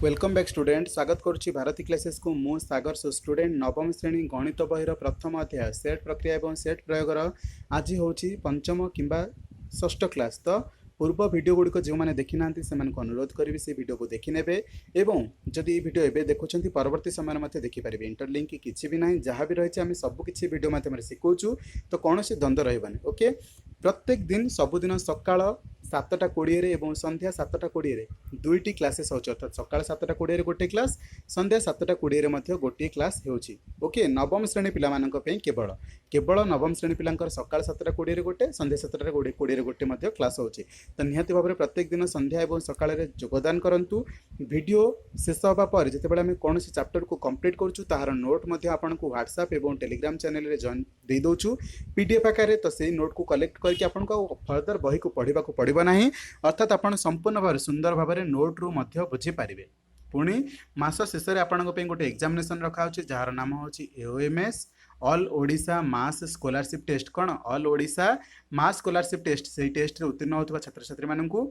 Welcome back student स्वागत करुच्ची Bharti classes को मु सागर सो स्टूडेंट नवम श्रेणी गणित बहिर प्रथम अध्याय सेट प्रक्रिया एवं सेट प्रयोगर आज हूँ पंचम किंबा षष्ठ क्लास तो पूर्व वीडियो गुड़िक जो मैंने देखी ना से अनुरोध करी से वीडियो को देखने एवं जदि वीडियो एवं देखुं परवर्ती समय में देखिपारे इंटरलिंक किसी भी ना जहाँ भी रही आम सबकि वीडियो मध्यम शिखुचु तो कौन से द्वंद्व रही ओके प्रत्येक दिन सबुदिन सकाळ 7टा 20 एवं संध्या 7टा 20 दुईटी क्लासेस होची अर्थात सकाळ 7टा 20 गोटे क्लास संध्या 7टा 20 गोटे क्लास होची ओके नवम श्रेणी पिला मानक पे केवल केवल नवम श्रेणी पिलांकर सकाळ 7टा 20 गोटे संध्या 7टा 20 गोटे मध्ये क्लास होची तो निहाती भाव में प्रत्येक दिन संध्या एवं सकाळ रे योगदान करंतु वीडियो शेष होबा पर जेतेबेले हम कौन से चैप्टर को कंप्लीट करछु ताहार नोट मध्ये आपन को व्हाट्सएप एवं टेलीग्राम चैनल रे जॉइन दे दोछु पीडीएफ आकार तो से नोट को कलेक्ट करके आपन को फर्दर बही को पढ़ा को पड़ो नहीं अर्थात आपन संपूर्ण भाव सुंदर भाव में नोट रु मध्य बुझी पारिबे पुणी मास शेष में आपन गोटे एग्जामिनेशन रखा जार नाम होची एओएमएस ऑल ओडिशा मास स्कॉलरशिप टेस्ट कौन ऑल ओडिशा मास स्कॉलरशिप टेस्ट से टेस्ट रे उत्तीर्ण होता छात्र छात्री मानू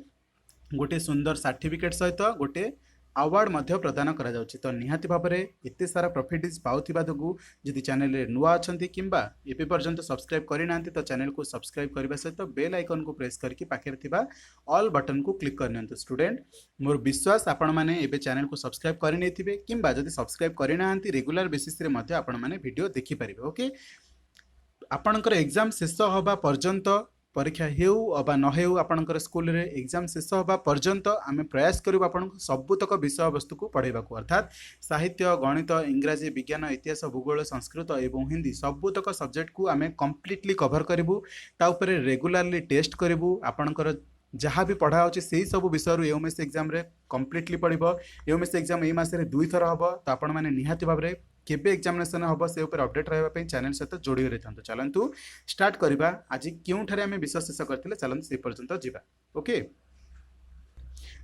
गोटे सुंदर सर्टिफिकेट सहित गोटे अवार्ड मध्य प्रदान करा जाउछि तो निहाती भाव में एते सारा प्रॉफिट पाउथिबा दगु जदि चैनल रे नुआ अछंती किंबा एपि पर्यंत सब्सक्राइब करि नांती तो चैनल को सब्सक्राइब करबा सहित बेल आइकन को प्रेस करके पाखे थिबा ऑल बटन को क्लिक कर नियंतु स्टूडेंट मोर विश्वास आपण माने एबे चैनल को सब्सक्राइब करि नेथिबे किंबा जदि सब्सक्राइब करि नांती रेगुलर बेसिस रे मध्य आपण माने वीडियो देखि परिबे ओके आपणकर एग्जाम शेष होबा पर्यंत परीक्षा हेउ अबा न हेउ आपणकर स्कूल रे एग्जाम शेष होबा पर्यंत आमे प्रयास करू आपण सबुतक विषय वस्तु को पढ़ाइबा को अर्थात साहित्य गणित इंग्राजी विज्ञान इतिहास भूगोल संस्कृत एवं हिंदी सबुतक सब्जेक्ट को आमे कंप्लीटली कवर करिवु ता ऊपर रेगुलरली टेस्ट करिवु आपणकर जहाँ भी पढ़ा होची से सब विषय एओएमएस एग्जाम रे कंप्लीटली पढ़िबो एओएमएस एग्जाम ए मास रे 2 थर हबो तो आपण माने निहाती भाव रे केबे एग्जामिनेशन हम से ऊपर अपडेट रहा चैनल सहित जोड़ी रही था चलतु स्टार्ट करवा आज क्यों आम विषय शेष करते चलते से पर्यंत जावा ओके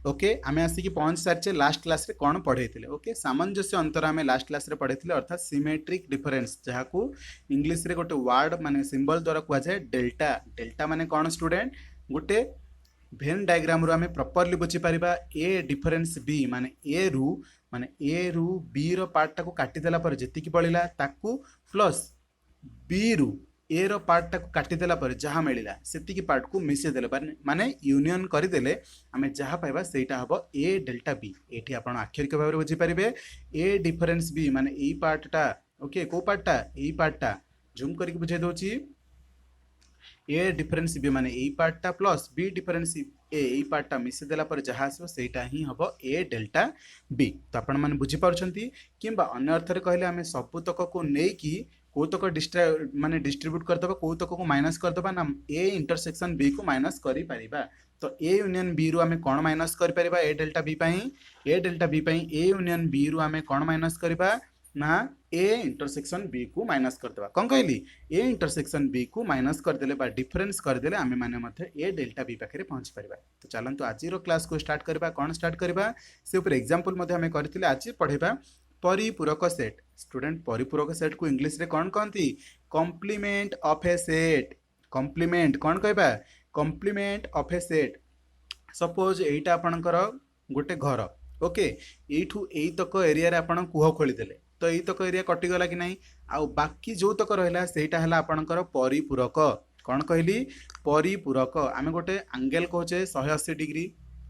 ओके आम आसिक पहुंच सारी लास्ट क्लास रे कौन पढ़े ओके सामंजस्य अंतर आम लास्ट क्लास रे पढ़े अर्थात सिमेट्रिक डिफरेंस जहाँ को इंग्लीश रे गोटे वर्ड माने सिंबल द्वारा कहुए डेल्टा डेल्टा माने कौन स्टूडेंट गोटे भेन डायग्राम रू आम प्रॉपर्ली बुझी पारिबा ए डिफरेंस बी माने ए रु बी रो पार्ट टाको काटिदेला पर जेतिकी बळिला ताकू प्लस बी रु ए रो पार्ट टाको काटिदेला पर जहाँ मिलला सेतिकी पार्ट को मिसे देले माने यूनियन करदेले आमे जहाँ पाइबा सेटा हबो ए डेल्टा बी एठी आपण आक्षरिक भाव बुझी पारिबे ए डिफरेंस बी माने ए पार्टटा ओके को पार्टटा ए पार्टटा जूम करके बुझाई दोची ए डिफरेंस बी माने ए पार्टटा प्लस बी डिफरेंस ए पार्टटा मिसे देला पर जहाँ आसो सेटा ही हबो ए डेल्टा बी तो आपण माने बुझी पारछंती किंबा अन्य अर्थ रे कहले आमे सबुतक को नेई की कोतक माने डिस्ट्रीब्यूट करदबा कोतक को माइनस करदबा ना ए इंटरसेक्शन बी को माइनस करि परिबा तो ए यूनियन बी रु आमे कोन माइनस करि परिबा ए डेल्टा बी पई ए यूनियन बी रु आमे कोन माइनस करबा ना ए इंटरसेक्शन बी को माइनस करदेबा कौन कहली ए इंटरसेक्शन बी को माइनस करदेले बा डिफरेंस करदेले आमे माने मध्य ए डेल्टा बी पाखे पहुंच परिबा तो चलंतु आज रो क्लास को स्टार्ट करबा कौन स्टार्ट करबा से ऊपर एग्जांपल मध्य हमें करथिले आज पढ़ेबा परिपूरक सेट स्टूडेंट परिपूरक सेट को इंग्लिश रे कौन कहती complement of a set complement कौन कहबा complement of a set suppose एटा आपनकर गोटे घर ओके एठू एई तक एरिया रे आपन कुह खोली देले तो यही तक एरिया कटिगला कि नहीं आउ बाकी जो तक रहा सेटा है आपणकर परिपूरक कौन कहली परिपूरक आम गोटे एंगल कहे 180 डिग्री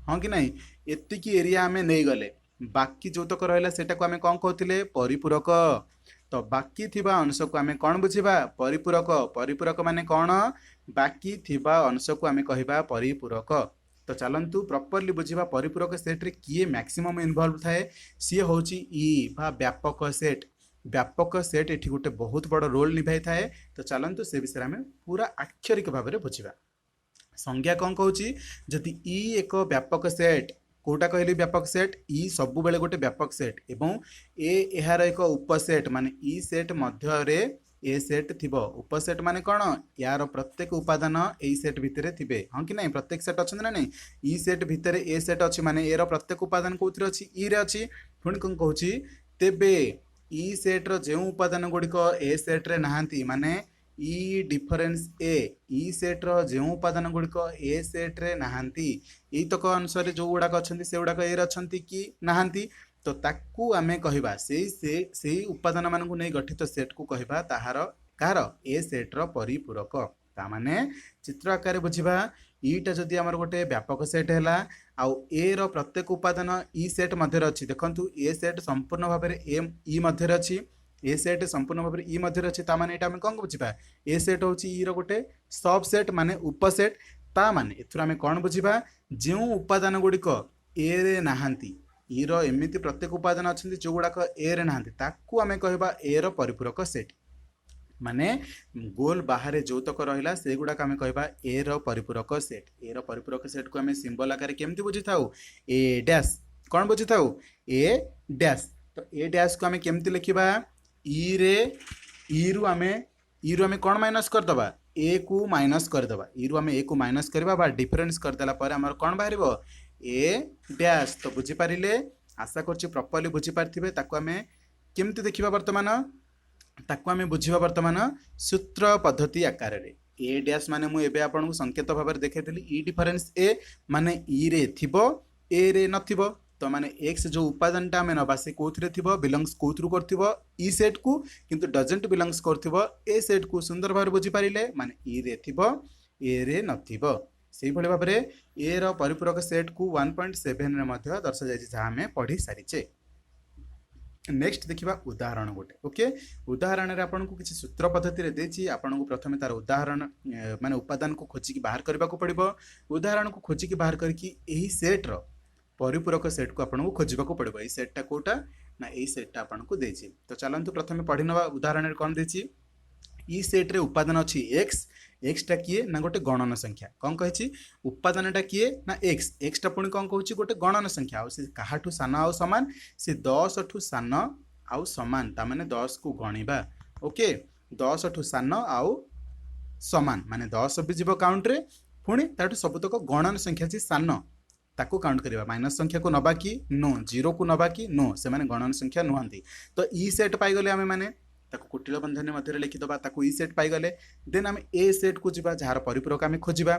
हाँ कि नहीं एतिकी एरिया आम नहीं गले बाकी जो तक रहा सेटा को आम कौन कहते परिपूरक तो बाकी थिबा अंश को आम कौन बुझा परिपूरक परिपूरक माने कौन बाकी थिबा अंश को आम कहवा परिपूरक तो चलतु प्रॉपर्ली बुझा परिपूरक सेट रे किए मैक्सिमम इन्वॉल्व थाए सी होची ई बा व्यापक सेट एठी गोटे बहुत बड़ रोल निभाई थाए तो चलतु से विषय में पूरा आक्षरिक भाव में बुझा संज्ञा कौन कहूँ जदि ई एक व्यापक सेट कोटा कहली व्यापक सेट ई सबु बेले गोटे व्यापक सेट एवं ए यार एक उपसेट माने ई सेट मध्य रे ए सेट थिबो उपसेट माने कौन यार प्रत्येक उपादान ए सेट भितर थिबे हाँ कि नहीं प्रत्येक सेट अच्छे ना नहीं ई सेट भितर ए सेट अच्छी माने एरो प्रत्येक उपादान कौन अच्छी ई रे अच्छी पुणी कौन कहूँ तेबे ई सेट रो जो उपादान गुड़िक ए सेट रे नहांती माने इ डिफरेन्स ए इ सेट्र जो उपादान गुड़िक ए सेट्रे नहांती तक अनुसार जो गुड़ाक अच्छा से गुड़ाक ए अच्छी कि नहांती तो ताकू आमे कहिबा से उपादान मानकु नै गठित सेट को कहिबा ताहार कार ए सेट्र परिपूरक तामाने चित्र आकार बुझिबा ईटा जदि आमर गोटे व्यापक सेट है आउ ए रो प्रत्येक उपादान इ सेट मध्य अच्छी देखंतु ए सेट संपूर्ण भाव में एम इ मध्य अच्छी ए सेट संपूर्ण भाव में इ मध्य अच्छी तामाने एटा आमे कोन बुझिबा ए सेट होची इ रो गोटे सब सेट माने उपसेट ता माने एथुर आमे कोन बुझिबा जे उपादान गुड़िक ए रे नाहांती इ रो एमिति प्रत्येक उपादान अच्छी जो गुड़ाक ए रे नाहांती ताकू आमे कहबा ए रो परिपूरक सेट माने गोल बाहर जो तक रहा से गुड़ाक आम कह ए रो परिपूरक सेट ए रो परिपूरक सेट को आम सिंबल आकार केमती बुझी था ए डैश कौन बुझी था ए डैश तो ए डैश को आम केमती लिखा इ रे इ रु आम कौन माइनस करदे ए को माइनस करदे इ रु आम ए को माइनस करवा डिफरेन्स करदेला आम कौन बाहर ए डैश तो बुझीपारे आशा कर प्रॉपर्ली बुझीपारे ताको आम केमती देखा बर्तमान ताको आमे बुझिबा वर्तमान सूत्र पद्धति आकार रे ए डैश माने मु एबे आपन को संकेत भाव में देखैतली इ डिफरेन्स ए माने इ रे थिबो ए रे नथिबो तो माने एक्स जो उपादानटा आमे नबा से कोथरे थिबो बिलोंग्स कोथरु करथिबो इ सेट को किंतु डजंट बिलोंग्स करथिबो ए सेट को सुंदर भाव बुझी पारिले माने इ रे थिबो ए रे नथिबो सेही भली भाव रे ए रो परिपूरक सेट को 1.7 रे मध्ये दर्शा जाय जे हमें पढ़ी सारिचे। नेक्स्ट देखिबा उदाहरण गोटे ओके उदाहरण रे आपन को किसी सूत्र पद्धति रे देछि आपन को प्रथमे तार उदाहरण माने उपादान को खोजी की बाहर करबा को पड़िबो उदाहरण को खोजी की बाहर करके एही सेट रो परिपूरक सेट को आपन को खोजिबा को पड़िबो एही सेट टा कोटा ना एही सेट टा आपन को देछि तो चलंतु प्रथमे पढिनवा उदाहरण रे कोन देछि इ सेट रे उपादान अछि एक्स एक्स टा किए ना गोटे गणन संख्या कौन कही उपादान टा किए ना एक्स एक्स टा पुणी कौन कहूँ गोटे गणन संख्या आउ से काहाठू सान आउ समान से 10 ठू सान आउ समान ता माने 10 को गणिबा ओके 10 ठू सान आउ समान माने 10 भी जीव काउंट रे पुणी ताठू सबतक गणन संख्या जी सान ताको काउंट करिबा माइनस संख्या को नबा कि नो जीरो को नबा कि नो से माने गणन संख्या नुहंती तो इ सेट पाई गले आमे माने ताको कुटिल बंधन मध्य लिखिदबा ताको इ सेट पाई गले देन आमे ए सेट को जिबा जार परिपूरक आमे खोजिबा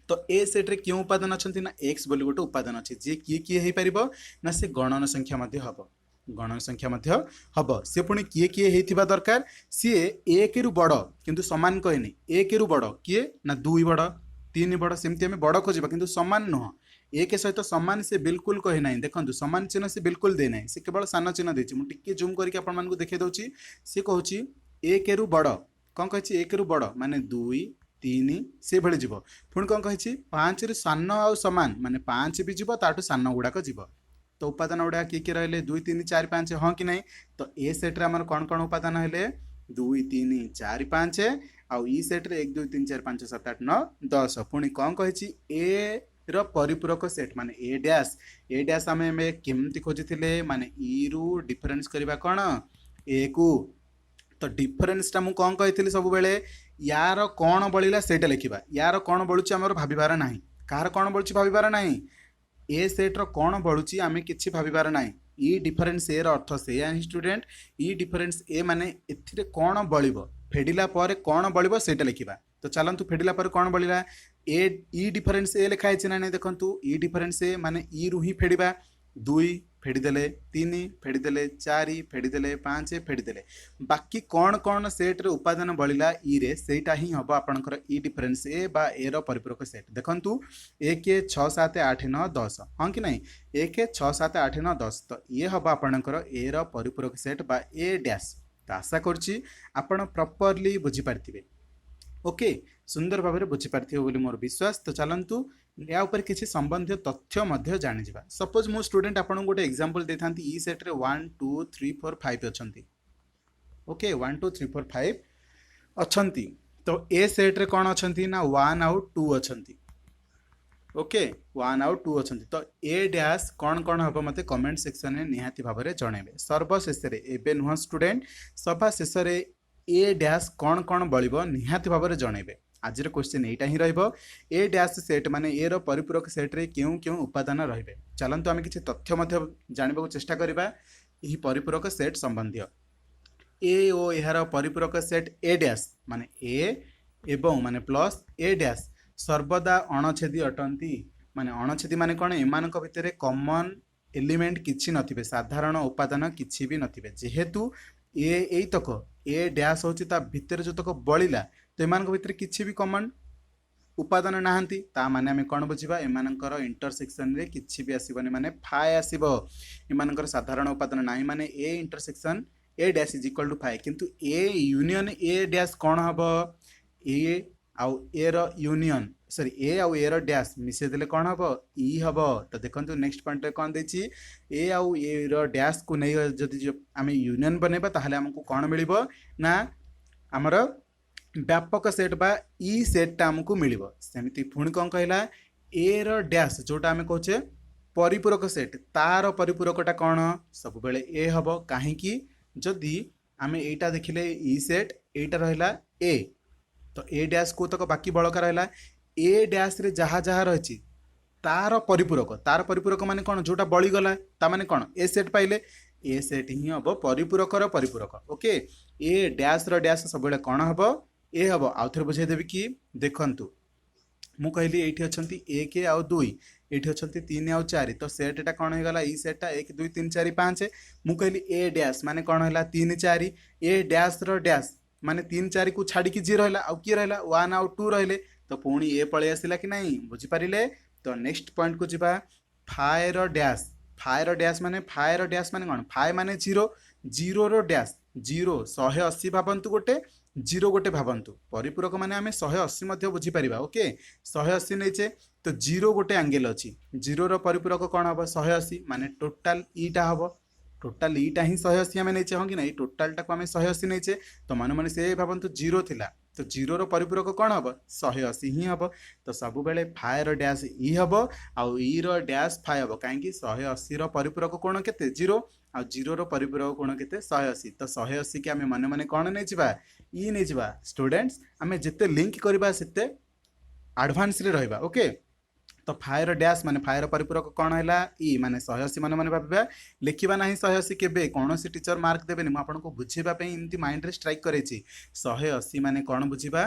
तो ए सेट रे क्यों उपादान अछंती ना एक्स बोली गोटे उपादान अछि जे किए हेई परिबो ना से गणन संख्या मध्य हबो गणन संख्या मध्य हबो से पुणी किए हेइथिबा दरकार सी एक रु बड़ किंतु समान कहनी एक रु बड़ किए ना 2 बड़ 3 बड़ सेमती आमे बड़ खोजिबा किंतु समान नुह एक सहित सामान से बिल्कुल कहे ना देखो सामान चिन्ह से बिल्कुल दे ना से केवल सान चिन्ह देछि मु टिके जूम करके आपण मानकु देखे दउछि से कहूछि एक रु बड़ कौन कहि एक रु बड़ माने 2 3 से भले जीव पुणी कौन कहि 5 रु सान आउ समान माने 5 भी जीव ताठू सान गुड़ाक जीव तो उपादान गुड़ा किए रहिले 2 3 4 5 हाँ कि नहीं तो ए सेट रे हमर कौन कौन उपादान हेले 2 3 4 5 आउ ई सेट रे 1 2 3 4 5 7 8 9 10 पुणी कौन कहि ए रो परिपूरक सेट माने ए डैश आमे केमती खोजिथिले माने इ रु डिफरेंस करबा कोन ए को तो डिफरेंस टा मु कोन कहिथिली सब बेले यार कोन बळिला सेटा लिखिबा यार कोन बळुची हमर भाबिबार नाही कार कोन बळुची भाबिबार नाही ए सेट रो कोन बळुची आमे किछि भाबिबार नाही इ डिफरेंस ए रो अर्थ से या स्टूडेंट इ डिफरेंस ए माने एथिरे कोन बळिबो फेडिला परे कोन बळिबो सेटा लिखिबा तो चलंतु फेडिला पर कोन बळिला ए इ डिफरेंस ए लिखाई छै ना देखंतु इ डिफरेंस ए माने इ रु ही फेडिबा 2 फेडिदेले 3 फेडिदेले 4 फेडिदेले 5 फेडिदेले बाकी कौन कौन सेट रे उपादान बळिला इ रे सेटा ही हबो आपनकर इ डिफरेंस ए बा ए रो परिपूरक सेट देखंतु 1 6 7 8 9 10 हां कि नहीं 1 6 7 8 9 10 तो ये हबो आपनकर ए रो परिपूरक सेट बा ए डैश तो आशा करछि आपण प्रॉपर्ली बुझी पारथिबे ओके सुंदर भाव में बुझीपारे बोली मोर विश्वास तो चलतु या ऊपर किसी संबंधित तथ्य मध्य जानी जा सपोज मो स्टूडेंट आपन गोटे एग्जांपल देता ई सेट रे 1 2 3 4 5 अच्छी ओके 1 2 3 4 5 अच्छी तो ए सेट रे कौन अच्छी ना 1 आउ 2 अच्छी ओके 1 आउ 2 अच्छी तो ए डैश कौन कौन हम मत कमेंट सेक्शन में निहाती भाव में जनइबे सर्वशेष एबे नुह स्टूडेंट सभा शेष ए डैश कौन कौन बळिबो निहाती भाव में जनइबे आज क्वेश्चन यहीटा ही रहिबो ए डैश सेट माने ए रो परिपूरक सेट रे क्यों क्यों उपादान रहिबे चलंतु आमे किछि तथ्य मध्य जानिबाको चेष्टा करिबा एही परिपूरक सेट संबंधी ए ओ यार परिपूरक सेट ए डैश माने ए एवं माने प्लस ए डैश सर्वदा अणछेदी अटंती माने अणछेदी माने कौन एमान भितर कॉमन एलिमेंट किछि नथिबे साधारण उपादान किछि भी नथिबे जेहेतु ए तक ए डैश होची ता भितर जो तक बळिला तो एमान भितर किछि भी कॉमन उपादान नाहांती ता माने आमे कोन बुझिबा एमानकर इंटरसेक्शन रे किछि भी आसीबनी माने फाय आसीबो एमानकर साधारण उपादान नाही माने A intersection A dash is equal to phi किंतु ए यूनियन ए डैश कोन हबो ए आउ ए रो यूनियन सॉरी ए आउ ए रो डैश मिसे देले कोन हबो ई हबो तो देखंतु नेक्स्ट पॉइंट रे कोन देछि ए आउ ए रो डैश को नै जदि आमे यूनियन बनेबा ताहले हमकु कोन मिलिबो ना हमर व्यापक सेट बा ई सेट टा हमकु मिलिबो सेमिति पुणी कोन कहला ए रो डैश जोटा आमे कहचे परिपूरक सेट तार परिपूरकटा कोन सब बेले ए हबो काहे कि जदि आमे एटा देखिले ई सेट एटा रहला ए तो ए डैश को तक बाकी बळका रहला ए डैश रे जहा जहा रहिछि तार परिपूरक माने कोन जोटा बळी गला ता माने कोन ए सेट पाइले ए सेट ही हबो परिपूरकर परिपूरक ओके ए डैश रो डैश सब बेले कोन हबो ए हबो आउथरे बुझाई देबी कि देखंतु मु कहली एठी अछंती 1 आउ 2 एठी अछंती 3 आउ 4 तो सेट एटा कोन हे गला ई सेट टा 1 2 3 4 5 मु कहली ए डैश माने कोन हला 3 4 ए डैश रो डैश माने 3 4 को छाड़ी की जी रहला आउ की रहला 1 आउ 2 रहले तो पुणी ए पळे आसिला कि नहीं बुझी पारिले तो नेक्स्ट पॉइंट को जिबा फाय रो डैश माने कोन फाय माने 0 0 रो डैश 0 180 भाबंतु गोटे 0 गोटे भाबंतु परिपूरक माने आमे 180 मध्ये बुझी परिबा ओके 180 नैचे तो 0 गोटे एंगल अछि 0 रो परिपूरक कोन हबो 180 माने टोटल ईटा हबो टोटल ईटा ही 180 आमे नैचे हो कि नै टोटल टा को आमे 180 नैचे तो माने माने से भाबंतु 0 थिला तो 0 रो परिपूरक कोन हबो 180 ही हबो तो सब बेले फाय रो डैश ई हबो आ ई रो डैश फाय हबो काहे कि 180 रो परिपूरक कोन केते 0 आ 0 रो परिपूरक कोन केते 180 तो 180 के आमे माने माने कोन नै जिबा ई नै जिबा स्टूडेंट्स आमे जते लिंक करबा सेते एडवांस रे रहबा ओके तो फायर डैश माने फायर परिपूरक कोन हैला ई माने 180 माने माने भाबा लिखिबा नाही 180 केबे कोनोसी टीचर मार्क देबेनी म आपन को बुझेबा पे इनती माइंड रे स्ट्राइक करेची 180 माने कोन बुझिबा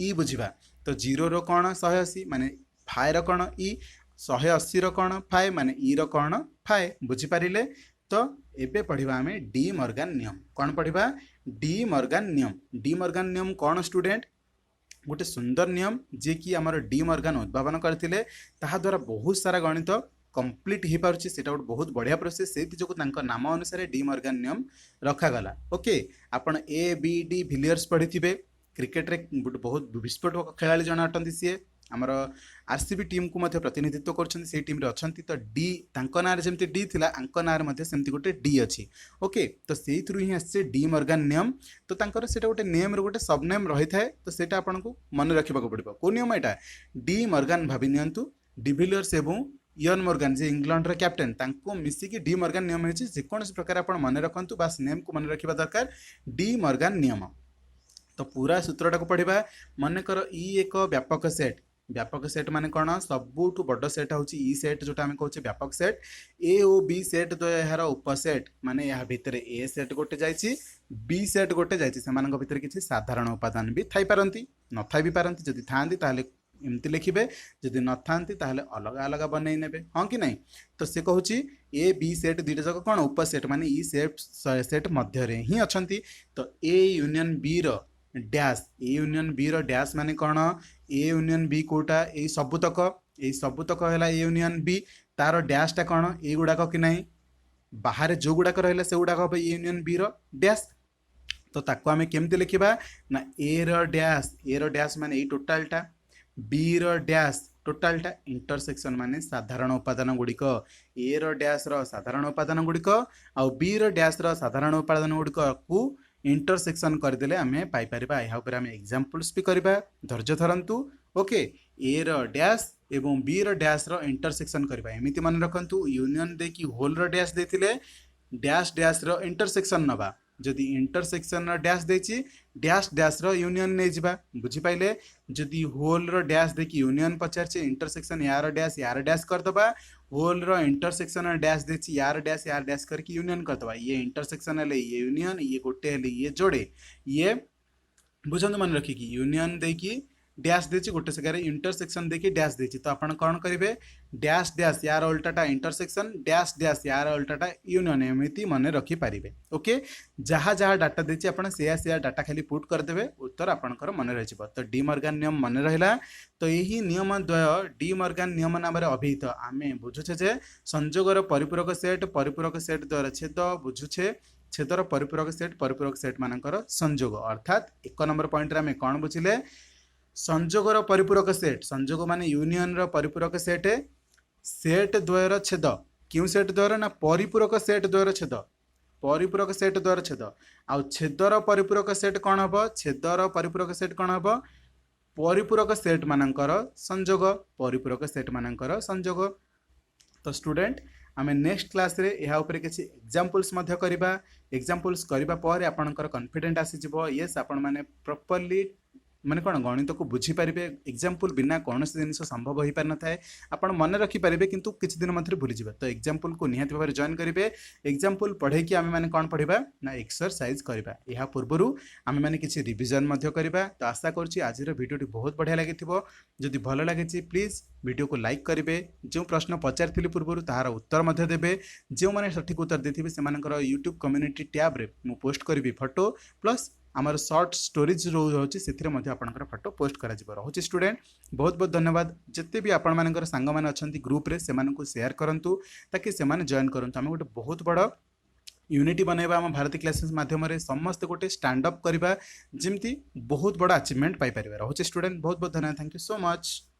ई बुझिबा तो 0 रो कोन 180 माने फायर कोन ई 180 रो कोन फाय माने ई रो कोन फाय बुझी पारिले तो एबे पढ़िबा हमें डी मॉर्गन नियम कोन पढ़िबा डी मॉर्गन नियम कोन स्टूडेंट गोटे सुंदर नियम जे कि आमर डी मॉर्गन उद्भावन करथिले ताहा द्वारा बहुत सारा गणित कंप्लीट हो पारुछि सेटा गोटे बहुत बढ़िया प्रोसेस सेति जो तांको नाम अनुसार डी मॉर्गन नियम रखा गला ओके आपण ए बी डी विलियर्स पढ़िथिबे क्रिकेट रे बहुत विस्फोटक खेलाड़ी जण अटंती सी आमर आरसीबी टीम को मध्य प्रतिनिधित्व करछन से टीम रे अछंती तो डी तांको नार जेमति डी थिला आंको नार मध्य सेमति गोटे डी अछि ओके तो सेहि थ्रू ही आसे डी मॉर्गन नियम तो तांकर सेटा गोटे नेम रो गोटे सब नेम रही थाए तो सेटा आपन को मन रखिबा को पड़िबो को नियम एटा डी मॉर्गन भाबी नियंतु डिविलियर्स एवं इयन मॉर्गन जे इंग्लैंड रो कैप्टन तांको मिसी की डी मॉर्गन नियम हेछि जे कोन प्रकार आपन मन रखंतु बस नेम को मन रखिबा दरकार डी मॉर्गन नियम तो पूरा सूत्रटा को पढ़िबा मन कर ई एक व्यापक सेट माने कोन सबुठु बड़ सेट होची ई सेट जोटा हम कहूचे व्यापक सेट ए ओ बी सेट तो यार उपसेट माने या भितर ए सेट गोटे जाईची बी सेट गोटे जाईची सेमानक भितर किछि साधारण उपादान भी थाई पारंती न थाई भी पारंती जदि थांती ताले एमती लिखिबे जदि न थांती ताले अलग अलग बनै नेबे हां कि नहीं तो से कहूची ए बी सेट दुईटा जक कोन उपसेट माने ई सेट मध्य रे ही अछंती तो ए यूनियन बी रो डैश ए यूनियन बी रो डैश माने कोन ए यूनियन बी कोटा ए सबुतक हैला ए यूनियन बी तार डैश टा कोन ए गुडा कि नहीं बाहर जो गुडा रहला से गुडा ए यूनियन बी रो डैश तो ताको हमें केमते लिखिबा ना ए रो डैश माने ए टोटल टा बी रो डैश टोटल टा इंटरसेक्शन माने साधारण उपादान गुडिक ए रो डैश रो साधारण उपादान गुडिक आ बी रो डैश रो साधारण उपादान गुडिक को इंटरसेक्शन करदेले आमे पाई परिबा एहा ऊपर आमे एग्जांपल्स भी करबा धैर्य धरंतु ओके ए रो डैश एवं बी रो डैश रो इंटरसेक्शन करबा एमिति मन रखंतु यूनियन दे की होल रो डैश देथिले डैश रो इंटरसेक्शन नबा जदि इंटरसेक्शन रो डैश देची डैश रो यूनियन नै जिबा बुझी पाइले जदि होल रो डैश देखि यूनियन पचार छे इंटरसेक्शन यार डैश कर दबा होल रो इंटरसेक्शन डैश देछि यार डैश करके यूनियन करदबा ये इंटरसेक्शन हेले ये यूनियन ये गोटे हेले ये जोड़े ये बुझंतु मन रखिकी यूनियन देकी डैश देछि गोटे जगह इंटरसेक्शन देकी डैश देछि तो आपण कौन करेंगे डैश यार उल्टाटा इंटरसेक्शन डैश यार उल्टाटा यूनियन एमती मन रखी पारे ओके जहाँ जहाँ डाटा देछि आपण से डाटा खाली पुट करदेवे उत्तर आपणकर मन रही तो डी मॉर्गन नियम मन रहा तो यही नियम द्वय डी मॉर्गन नियम नाम अभिहित आम बुझुचे जे संजोगर परिपूरक सेट द्वारा छेद बुझुचे छेदर परिपूरक सेट मानकर संजोग अर्थात 1 नंबर पॉइंट रे हमें कौन बुझिले संजोगर परिपूरक सेट संजोग माने यूनियन रो परिपूरक सेट द्वयर छेद क्यों सेट द्वारा ना परिपूरक सेट द्वयर छेद परिपूरक सेट द्वारा छेद आउ छेदर परिपूरक सेट कौन हम छेदर परिपूरक सेट कौन हम परिपूरक सेट मानकर संजोग परिपूरक सेट मानकर संजोग तो स्टूडेंट आम नेक्स्ट क्लास रे यह ऊपर किसी एग्जांपल्स मध्य करिबा एग्जांपल्स करिबा पर आपनकर कॉन्फिडेंट आसी जिवो यस आपण माने प्रॉपर्ली माने कौन गणित को बुझीपारे एग्जांपल बिना कौन जिन संभव हो पार न था आप मन रखिपारे किंतु किसी दिन मध्य भूली जाए तो एग्जांपल को निहाती भाव जॉइन करेंगे एग्जांपल पढ़े कि आम मैंने कौन पढ़ा ना एक्सरसाइज करवा यह पूर्व आम मैंने किसी रिविजन करवा तो आशा करुँच आज भिडियोटी बहुत बढ़िया लगी जदि भल लगी प्लीज वीडियो को लाइक करेंगे जो प्रश्न पचारि पूर्व तार उत्तर देवे जो मैंने सठिक उत्तर देते से यूट्यूब कम्युनिटी टैब रे मु पोस्ट करी फोटो प्लस आमर शॉर्ट स्टोरीज रोचे से फोटो पोस्ट करा रोचे स्टूडेंट बहुत बहुत धन्यवाद जिते भी आपण मानकर सांग माने अछंती ग्रुप रे सेमान को शेयर करंतु ताकि सेमान जॉइन करंतु आम गोटे बहुत बड़ यूनिटी बनैबा आम भारती क्लासेस माध्यम समस्त गोटे स्टैंड अप करवा जमती बहुत बड़ अचीवमेंट पाई परिबा रोचे स्टूडेंट बहुत बहुत धन्यवाद थैंक यू सो मच।